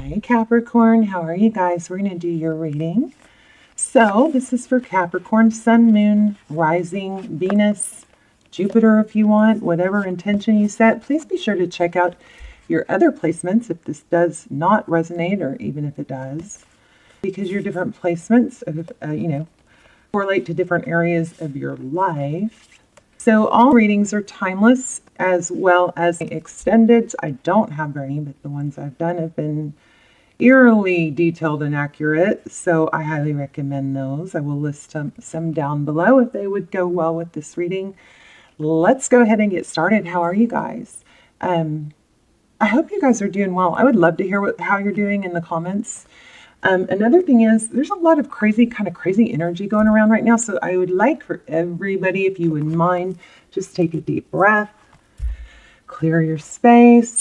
Hi Capricorn, how are you guys? We're going to do your reading. So this is for Capricorn, Sun, Moon, Rising, Venus, Jupiter if you want, whatever intention you set. Please be sure to check out your other placements if this does not resonate, or even if it does, because your different placements, correlate to different areas of your life. So all readings are timeless as well as extended. I don't have any, but the ones I've done have been eerily detailed and accurate, so I highly recommend those. I will list some down below if they would go well with this reading. Let's go ahead and get started. How are you guys? I hope you guys are doing well. I would love to hear how you're doing in the comments. Another thing is there's a lot of crazy energy going around right now. So I would like for everybody, if you wouldn't mind, just take a deep breath, clear your space.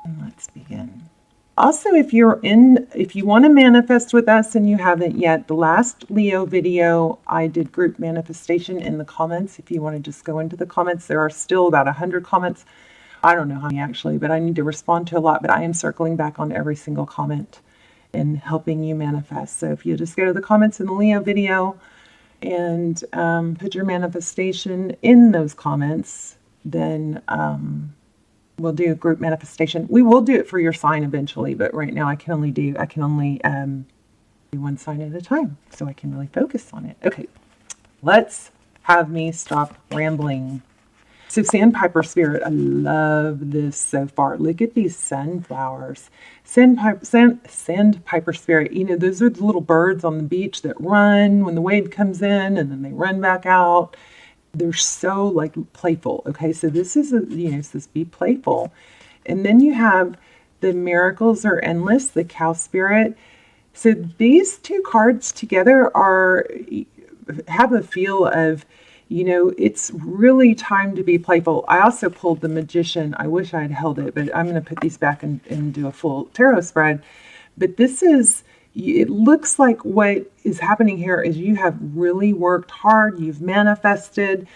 And let's begin. Also, if you want to manifest with us and you haven't yet, the last Leo video, I did group manifestation in the comments. If you want to just go into the comments, there are still about 100 comments. I don't know how many actually, but I need to respond to a lot, but I am circling back on every single comment and helping you manifest. So if you just go to the comments in the Leo video and put your manifestation in those comments, then we'll do a group manifestation. We will do it for your sign eventually, but right now I can only do one sign at a time, so I can really focus on it. Okay, let's have me stop rambling. So Sandpiper Spirit, I love this so far. Look at these sunflowers. Sandpiper Spirit, you know, those are the little birds on the beach that run when the wave comes in and then they run back out. They're so like playful. Okay, so this is, it says be playful. And then you have the Miracles Are Endless, the Cow Spirit. So these two cards together have a feel of, it's really time to be playful. I also pulled the Magician. I wish I had held it, but I'm going to put these back and do a full tarot spread. But it looks like what is happening here is you have really worked hard. You've manifested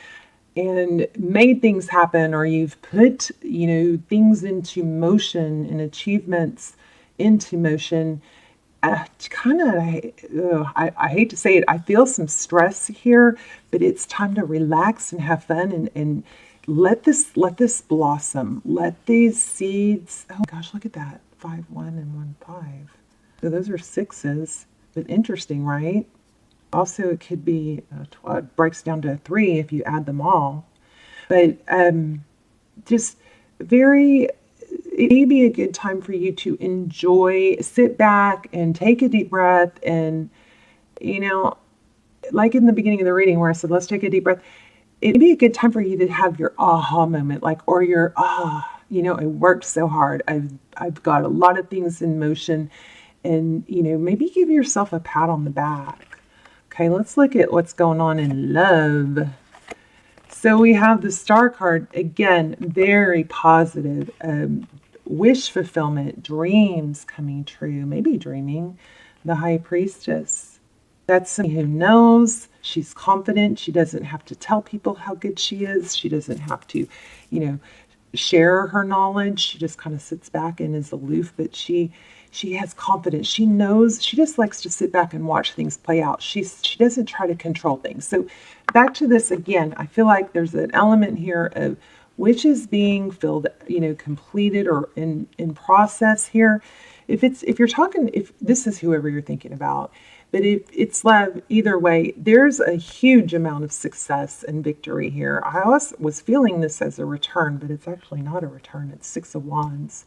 and made things happen, or you've put, things into motion and achievements into motion. I hate to say it, I feel some stress here, but it's time to relax and have fun and let this blossom. Let these seeds, oh gosh, look at that, 5, 1 and 1, 5. So those are 6s, but interesting, right? Also, it could be, it breaks down to 3 if you add them all. But it may be a good time for you to enjoy, sit back and take a deep breath. And, like in the beginning of the reading where I said, let's take a deep breath. It'd be a good time for you to have your aha moment, or your, I worked so hard. I've got a lot of things in motion, and, maybe give yourself a pat on the back. Okay, let's look at what's going on in love. So we have the Star card, again, very positive, wish fulfillment, dreams coming true, maybe dreaming. The High Priestess, that's somebody who knows, she's confident, she doesn't have to tell people how good she is, she doesn't have to, share her knowledge, she just kind of sits back and is aloof, but she has confidence, she knows, she just likes to sit back and watch things play out. She doesn't try to control things. So back to this again, I feel like there's an element here of wishes being filled, completed or in process here. If this is whoever you're thinking about, but if it's love, either way, there's a huge amount of success and victory here. I was feeling this as a return, but it's actually not a return. It's 6 of Wands.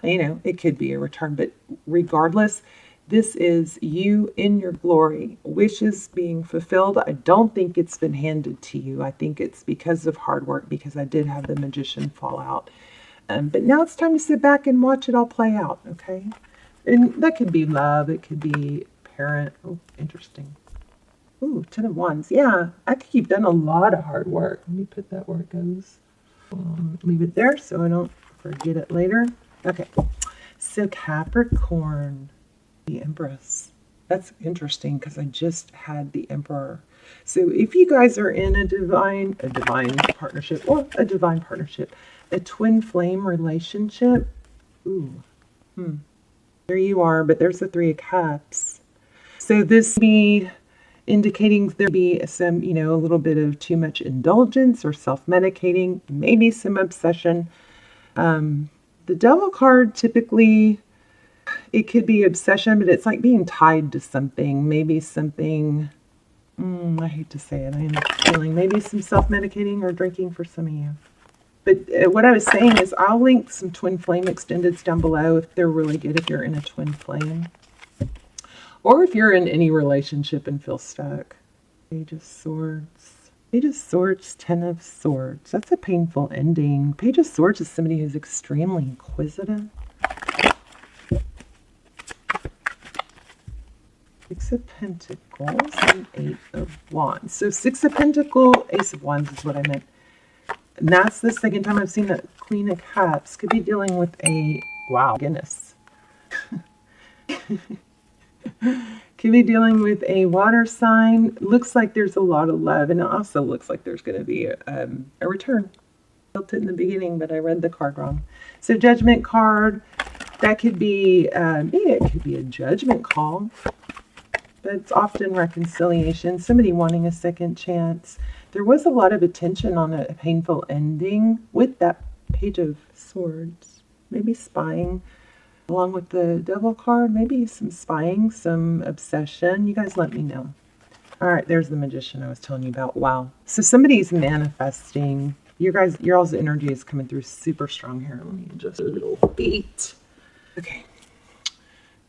It could be a return, but regardless, this is you in your glory, wishes being fulfilled. I don't think it's been handed to you. I think it's because of hard work, because I did have the Magician fall out. But now it's time to sit back and watch it all play out, okay? And that could be love. It could be parent. Oh, interesting. Ooh, 10 of Wands. Yeah, I think you've done a lot of hard work. Let me put that where it goes. Leave it there so I don't forget it later. Okay, so Capricorn, the Empress. That's interesting because I just had the Emperor. So if you guys are in a divine partnership, or a divine partnership, a twin flame relationship, ooh, there you are, but there's the Three of Cups. So this be indicating there be some, you know, a little bit of too much indulgence or self-medicating, maybe some obsession. The Devil card typically, it could be obsession, but it's like being tied to something, maybe something, I hate to say it, I am feeling maybe some self-medicating or drinking for some of you. But what I was saying is I'll link some twin flame extendeds down below if they're really good if you're in a twin flame. Or if you're in any relationship and feel stuck. Page of Swords. Page of Swords, Ten of Swords. That's a painful ending. Page of Swords is somebody who's extremely inquisitive. Six of Pentacles and Eight of Wands. So Six of Pentacles, Ace of Wands is what I meant. And that's the second time I've seen that Queen of Cups. Could be dealing with a, wow, goodness. Could be dealing with a water sign. Looks like there's a lot of love, and it also looks like there's going to be a return. I felt it in the beginning, but I read the card wrong. So Judgment card, that could be, maybe it could be a judgment call, but it's often reconciliation, somebody wanting a second chance. There was a lot of attention on a painful ending with that Page of Swords, maybe spying. Along with the Devil card, maybe some spying, some obsession. You guys let me know. All right, there's the Magician I was telling you about. Wow. So somebody's manifesting. Your all's energy is coming through super strong here. Let me just a little beat. Okay.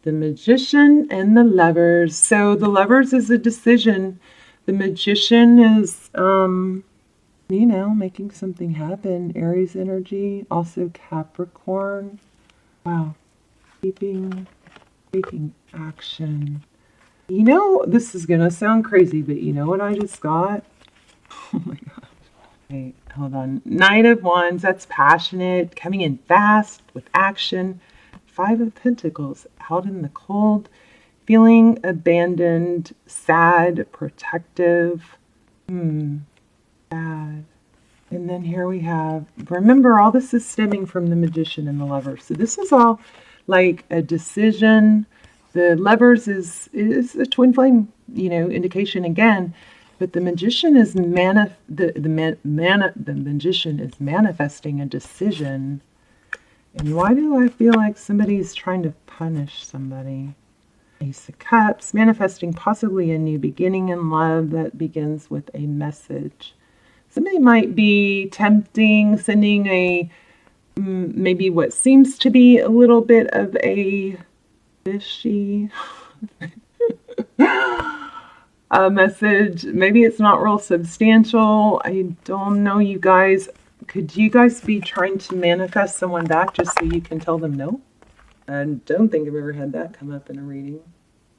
The Magician and the Lovers. So the Lovers is a decision. The Magician is, you know, making something happen. Aries energy. Also Capricorn. Wow. Taking action. You know, this is gonna sound crazy, but you know what I just got? Oh my god. Okay, hold on. Knight of Wands, that's passionate, coming in fast with action. Five of Pentacles, out in the cold, feeling abandoned, sad, protective. Sad. And then here we have, remember, all this is stemming from the Magician and the Lover. So this is all like a decision. The Lovers is a twin flame, you know, indication again. But the Magician is the Magician is manifesting a decision. And why do I feel like somebody's trying to punish somebody? Ace of Cups, manifesting possibly a new beginning in love that begins with a message. Somebody might be tempting, sending a maybe what seems to be a little bit of a fishy a message. Maybe it's not real substantial. I don't know, you guys. Could you guys be trying to manifest someone back just so you can tell them no? I don't think I've ever had that come up in a reading.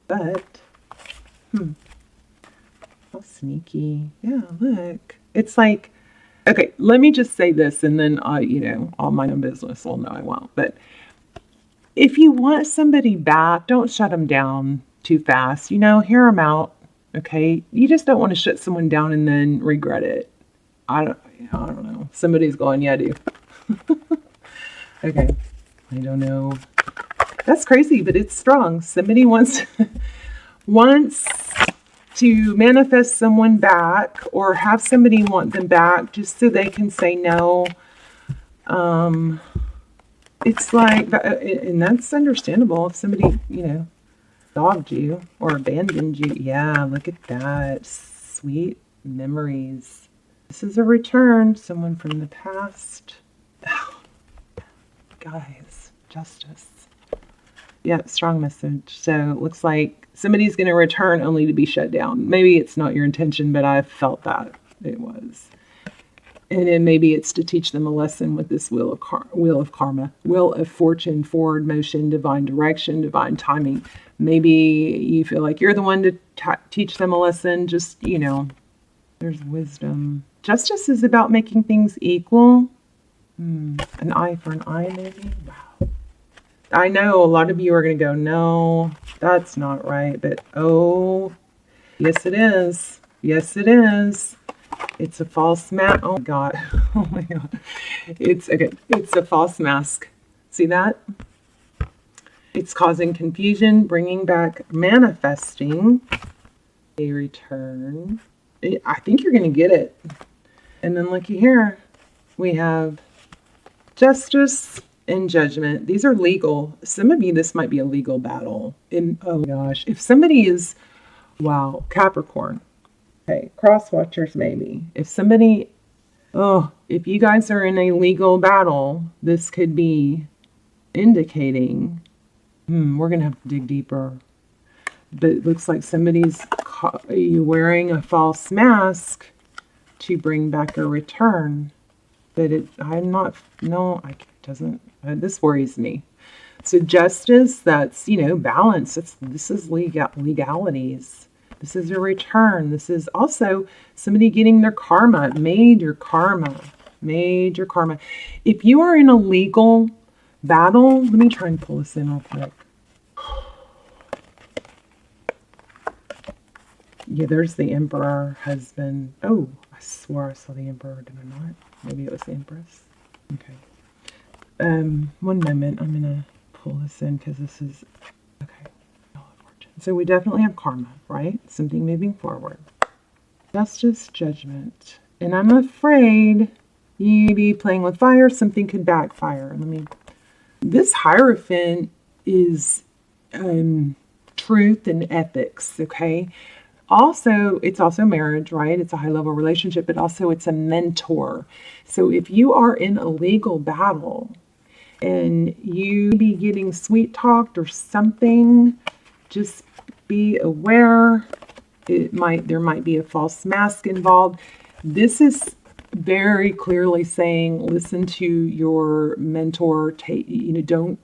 But, how sneaky. Yeah, look. It's like, okay, let me just say this, and then, you know, I'll mind my own business. Well, no, I won't. But if you want somebody back, don't shut them down too fast. You know, hear them out, okay? You just don't want to shut someone down and then regret it. I don't know. Somebody's going, yeah, I do. Okay, I don't know. That's crazy, but it's strong. Somebody wants to manifest someone back or have somebody want them back just so they can say no. It's like, and that's understandable if somebody, you know, dogged you or abandoned you. Yeah, look at that. Sweet memories. This is a return. Someone from the past. Oh, guys, justice. Yeah, strong message. So it looks like somebody's going to return only to be shut down. Maybe it's not your intention, but I felt that it was. And then maybe it's to teach them a lesson with this wheel of karma, wheel of fortune, forward motion, divine direction, divine timing. Maybe you feel like you're the one to teach them a lesson. Just, you know, there's wisdom. Justice is about making things equal. An eye for an eye, maybe. Wow. I know a lot of you are going to go, no, that's not right. But oh, yes, it is. Yes, it is. It's a false mask. Oh my God. Oh my God. It's okay. It's a false mask. See that? It's causing confusion, bringing back, manifesting a return. I think you're going to get it. And then looky here. We have justice and judgment. These are legal. Some of you, this might be a legal battle. Oh gosh. If somebody is, wow, Capricorn. Okay, cross watchers maybe. If somebody, if you guys are in a legal battle, this could be indicating, we're going to have to dig deeper. But it looks like somebody's wearing a false mask to bring back a return. But I'm not, no, it doesn't, this worries me. So justice, that's, balance. This is legalities. This is a return. This is also somebody getting their karma, major karma. If you are in a legal battle, let me try and pull this in real quick. Yeah, there's the emperor husband. Oh, I swore I saw the emperor, did I not? Maybe it was the empress. Okay. One moment. I'm going to pull this in because this is, okay. So we definitely have karma, right? Something moving forward. Justice, judgment. And I'm afraid you be playing with fire. Something could backfire. This Hierophant is truth and ethics, okay? Also, it's also marriage, right? It's a high-level relationship, but also it's a mentor. So if you are in a legal battle and you be getting sweet-talked or something, just be aware. There might be a false mask involved. This is very clearly saying, listen to your mentor. Don't.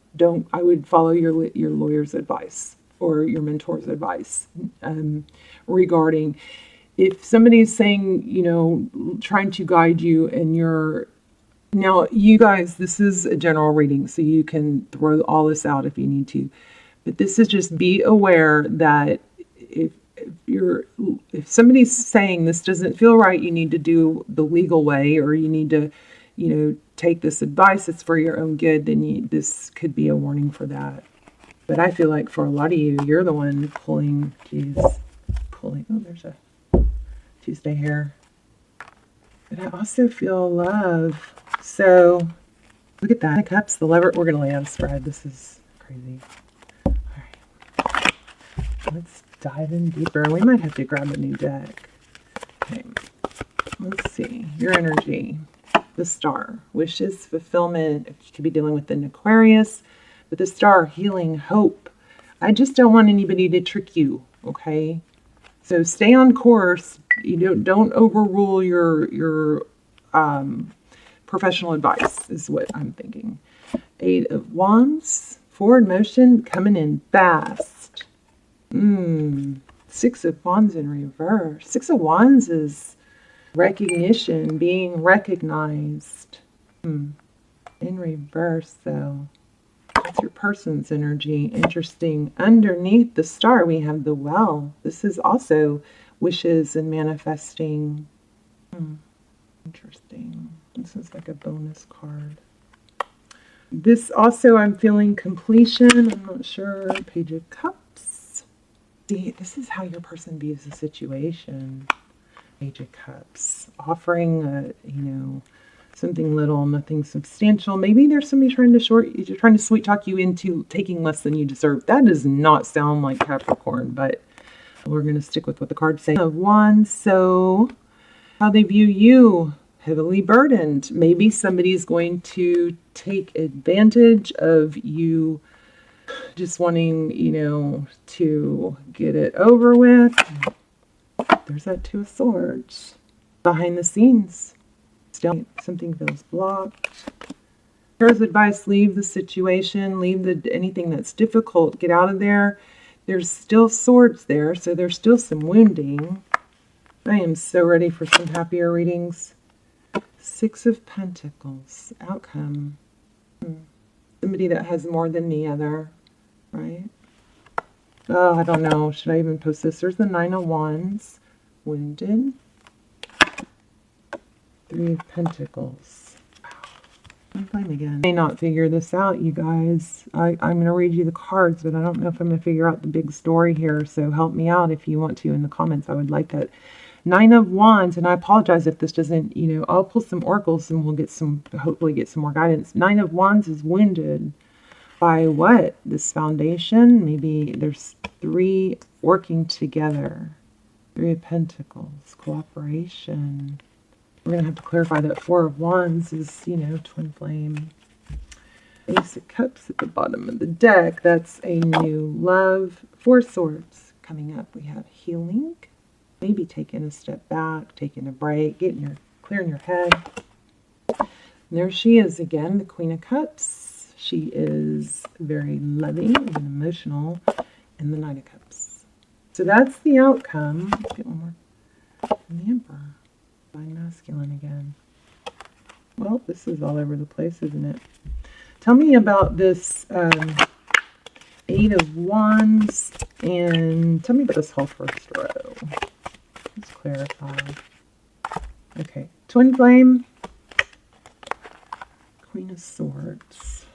I would follow your lawyer's advice or your mentor's advice regarding if somebody's saying, trying to guide you and now you guys, this is a general reading, so you can throw all this out if you need to. But this is just be aware that if somebody's saying this doesn't feel right, you need to do the legal way, or you need to, take this advice, it's for your own good, then this could be a warning for that. But I feel like for a lot of you, you're the one pulling, oh, there's a Tuesday here. But I also feel love. So look at that. Cups, the lever. We're going to lay out a spread. This is crazy. All right. Let's dive in deeper. We might have to grab a new deck. Okay. Let's see. Your energy. The Star. Wishes, fulfillment. You could be dealing with an Aquarius. But the Star, healing, hope. I just don't want anybody to trick you. Okay. So stay on course. Don't overrule your professional advice is what I'm thinking. 8 of Wands, forward motion, coming in fast. 6 of Wands in reverse. 6 of Wands is recognition, being recognized. In reverse, though. That's your person's energy. Interesting. Underneath the Star, we have the Well. This is also wishes and manifesting. Interesting. This is like a bonus card. This also, I'm feeling completion. I'm not sure. Page of Cups. See, this is how your person views the situation. Page of Cups. Offering, something little, nothing substantial. Maybe there's somebody trying to sweet talk you into taking less than you deserve. That does not sound like Capricorn, but we're going to stick with what the cards say. Of Wands, so how they view you, heavily burdened. Maybe somebody's going to take advantage of you just wanting, to get it over with. There's that 2 of Swords. Behind the scenes, still something feels blocked. Here's advice: leave the situation, leave anything that's difficult, get out of there. There's still swords there, so there's still some wounding. I am so ready for some happier readings. 6 of Pentacles, outcome. Somebody that has more than the other, right? Oh, I don't know. Should I even post this? There's the Nine of Wands. Wounded. Three of Pentacles. I'm playing again. I may not figure this out, you guys. I'm going to read you the cards, but I don't know if I'm going to figure out the big story here. So help me out if you want to in the comments. I would like that. Nine of Wands, and I apologize if this doesn't, I'll pull some oracles and we'll get hopefully get some more guidance. Nine of Wands is wounded by what? This foundation? Maybe there's three working together. Three of Pentacles, cooperation. We're going to have to clarify that Four of Wands is, twin flame. Ace of Cups at the bottom of the deck. That's a new love. Four Swords coming up. We have healing. Maybe taking a step back, taking a break, clearing your head. And there she is again, the Queen of Cups. She is very loving and emotional. And the Knight of Cups. So that's the outcome. Let's get one more. And the Emperor. Divine Masculine again. Well, this is all over the place, isn't it? Tell me about this Eight of Wands, and tell me about this whole first row. Let's clarify. Okay, twin flame, Queen of Swords.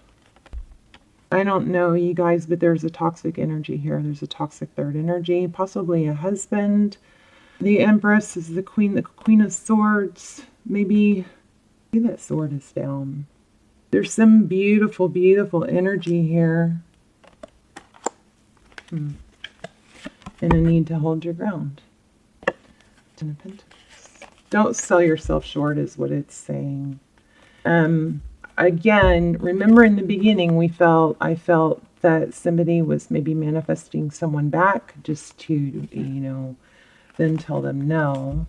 I don't know, you guys, but there's a toxic energy here. There's a toxic third energy, possibly a husband. The Empress is the Queen of Swords. Maybe that sword is down. There's some beautiful, beautiful energy here. And a need to hold your ground. Ten of Pentacles. Don't sell yourself short is what it's saying. Again, remember in the beginning I felt that somebody was maybe manifesting someone back just to, then tell them no.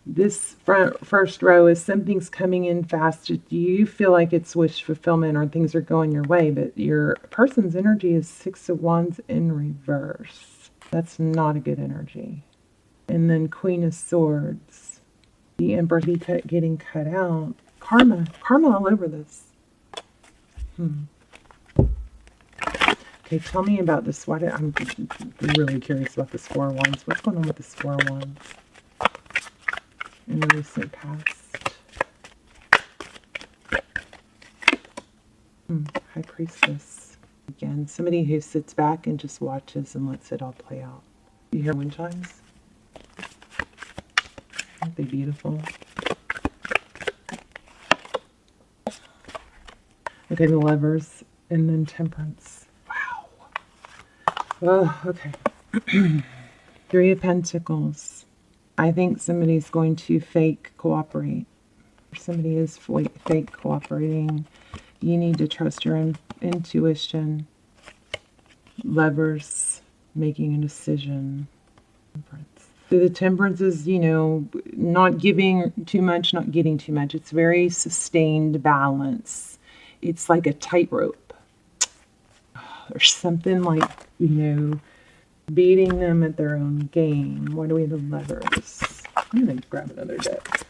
This first row is something's coming in fast. You feel like it's wish fulfillment or things are going your way, but your person's energy is Six of Wands in reverse. That's not a good energy. And then Queen of Swords. The Emperor getting cut out. Karma all over this. Okay, tell me about this. I'm really curious about this Four of Wands. What's going on with this Four of Wands in the recent past? High Priestess. Again, somebody who sits back and just watches and lets it all play out. You hear wind chimes? Aren't they beautiful? Okay, the Lovers, and then Temperance. Wow. Oh, okay. Three of Pentacles. I think somebody's going to fake cooperate. Somebody is fake cooperating. You need to trust your intuition. Lovers, making a decision. Temperance. So the Temperance is, not giving too much, not getting too much. It's very sustained balance. It's like a tightrope. There's something like, beating them at their own game. What do we have? The Lovers. I'm going to grab another deck.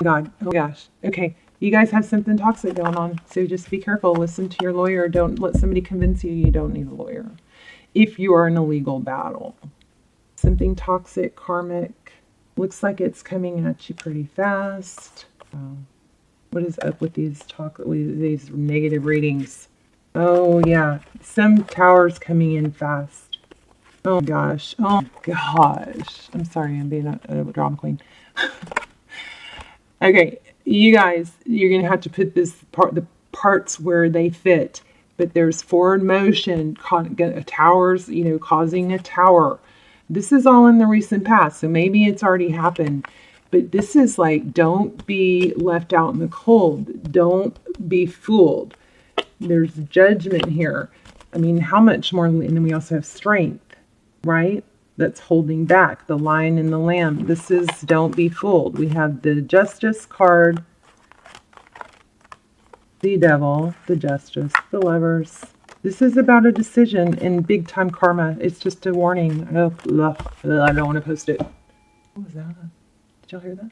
God. Oh gosh. Okay. You guys have something toxic going on. So just be careful. Listen to your lawyer. Don't let somebody convince you don't need a lawyer. If you are in a legal battle. Something toxic, karmic. Looks like it's coming at you pretty fast. What is up with these negative readings? Oh yeah. Some towers coming in fast. Oh gosh. Oh gosh. I'm sorry. I'm being a drama queen. Okay, you guys, you're going to have to put the parts where they fit. But there's forward motion, towers, causing a tower. This is all in the recent past, so maybe it's already happened. But this is like, don't be left out in the cold. Don't be fooled. There's judgment here. I mean, how much more? And then we also have strength, right? That's holding back, the Lion and the Lamb. This is don't be fooled. We have the Justice card, the Devil, the Justice, the Lovers, This is about a decision in big time karma. It's just a warning. Oh, I don't want to post it. What was that? Did y'all hear that?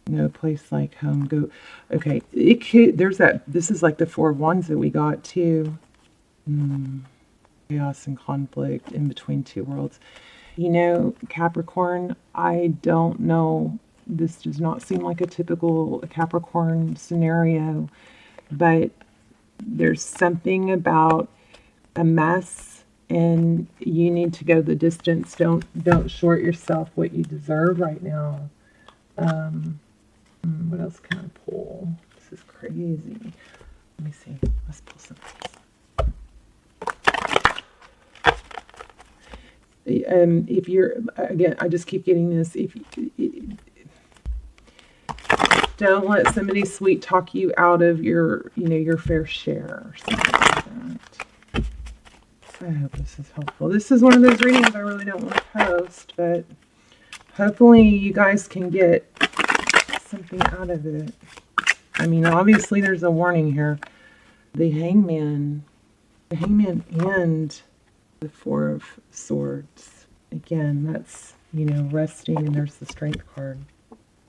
No place like home. Go. Okay. It could. There's that. This is like the 4 of Wands that we got too. Chaos and conflict in between 2 worlds. You know, Capricorn, I don't know. This does not seem like a typical Capricorn scenario, but there's something about a mess and you need to go the distance. Don't short yourself what you deserve right now. What else can I pull? This is crazy. Let me see. Let's pull some. If you're, again, I just keep getting this. Don't let somebody sweet talk you out of your, your fair share or something like that. I hope this is helpful. This is one of those readings I really don't want to post, but hopefully you guys can get something out of it. I mean, obviously there's a warning here. The Hangman and the 4 of Swords. Again, that's, resting, and there's the Strength card.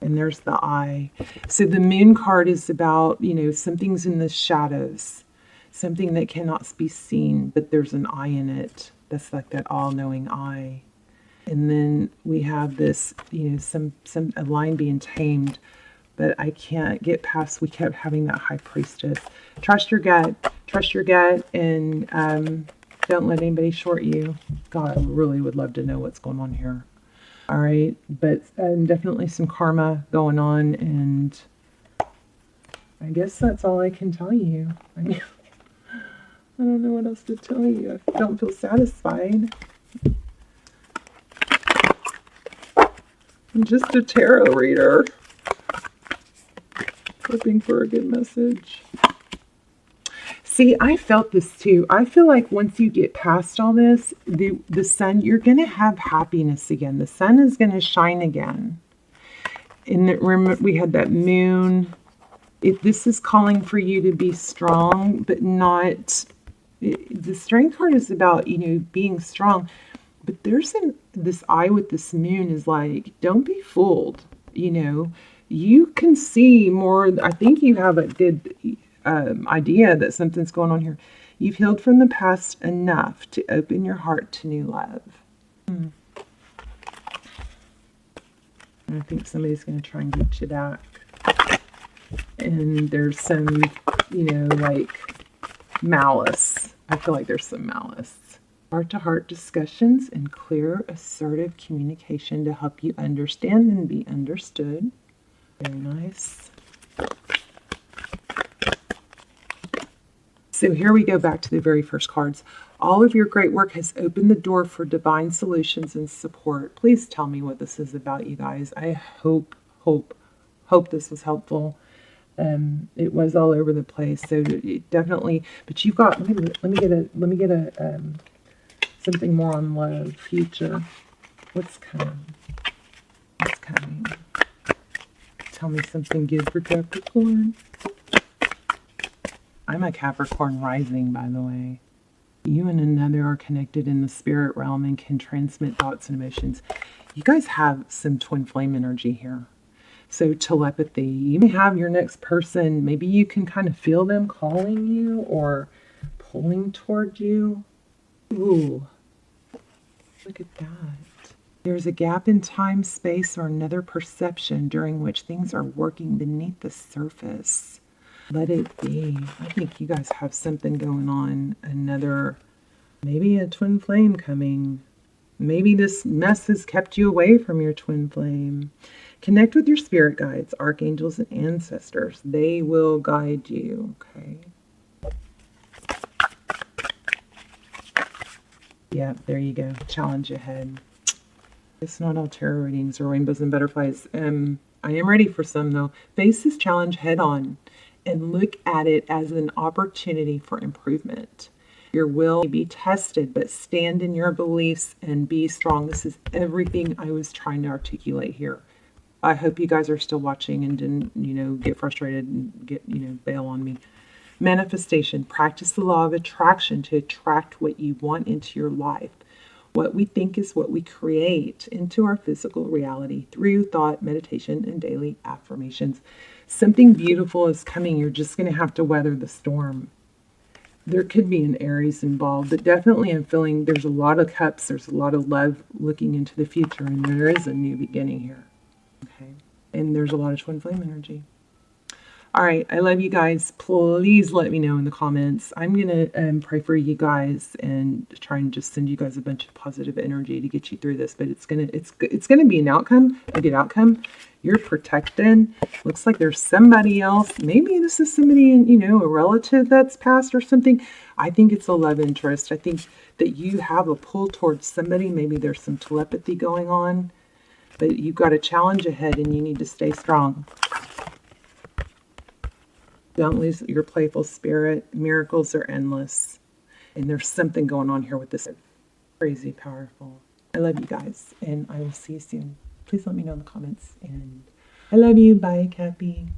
And there's the Eye. So the Moon card is about, something's in the shadows. Something that cannot be seen, but there's an eye in it. That's like that all-knowing eye. And then we have this, a line being tamed, but I can't get past, we kept having that High Priestess. Trust your gut, and don't let anybody short you. God, I really would love to know what's going on here. All right, but definitely some karma going on, and I guess that's all I can tell you. I mean, I don't know what else to tell you. I don't feel satisfied. I'm just a tarot reader, hoping for a good message. See, I felt this too. I feel like once you get past all this, the sun, you're going to have happiness again. The sun is going to shine again. And remember, we had that moon. This is calling for you to be strong, but not... The Strength card is about, being strong. But there's this eye with this moon is like, don't be fooled. You can see more. I think you have a good... idea that something's going on here. You've healed from the past enough to open your heart to new love. And I think somebody's going to try and get you back. And there's some, like malice. I feel like there's some malice. Heart-to-heart discussions and clear, assertive communication to help you understand and be understood. Very nice. So here we go back to the very first cards. All of your great work has opened the door for divine solutions and support. Please tell me what this is about, you guys. I hope this was helpful. It was all over the place, so definitely. But you've got. Let me get a something more on love, future. What's coming? What's coming? Tell me something good for Capricorn. I'm a Capricorn rising, by the way. You and another are connected in the spirit realm and can transmit thoughts and emotions. You guys have some twin flame energy here. So telepathy. You may have your next person. Maybe you can kind of feel them calling you or pulling toward you. Ooh. Look at that. There's a gap in time, space, or another perception during which things are working beneath the surface. Let it be. I think you guys have something going on. Maybe a twin flame coming. Maybe this mess has kept you away from your twin flame. Connect with your spirit guides, archangels, and ancestors. They will guide you. Okay. Yeah, there you go. Challenge ahead. It's not all tarot readings or rainbows and butterflies. I am ready for some, though. Face this challenge head on and look at it as an opportunity for improvement. Your will may be tested, but stand in your beliefs and be strong. This is everything I was trying to articulate here. I hope you guys are still watching and didn't, get frustrated and bail on me. Manifestation. Practice the law of attraction to attract what you want into your life. What we think is what we create into our physical reality through thought, meditation, and daily affirmations. Something beautiful is coming. You're just going to have to weather the storm. There could be an Aries involved, but definitely I'm feeling there's a lot of cups. There's a lot of love looking into the future, and there is a new beginning here. Okay. And there's a lot of twin flame energy. All right. I love you guys. Please let me know in the comments. I'm going to pray for you guys and try and just send you guys a bunch of positive energy to get you through this. But it's going to be an outcome, a good outcome. You're protected. Looks like there's somebody else. Maybe this is somebody, a relative that's passed or something. I think it's a love interest. I think that you have a pull towards somebody. Maybe there's some telepathy going on. But you've got a challenge ahead and you need to stay strong. Don't lose your playful spirit. Miracles are endless. And there's something going on here with this. Crazy powerful. I love you guys. And I will see you soon. Please let me know in the comments. And I love you. Bye, Cappy.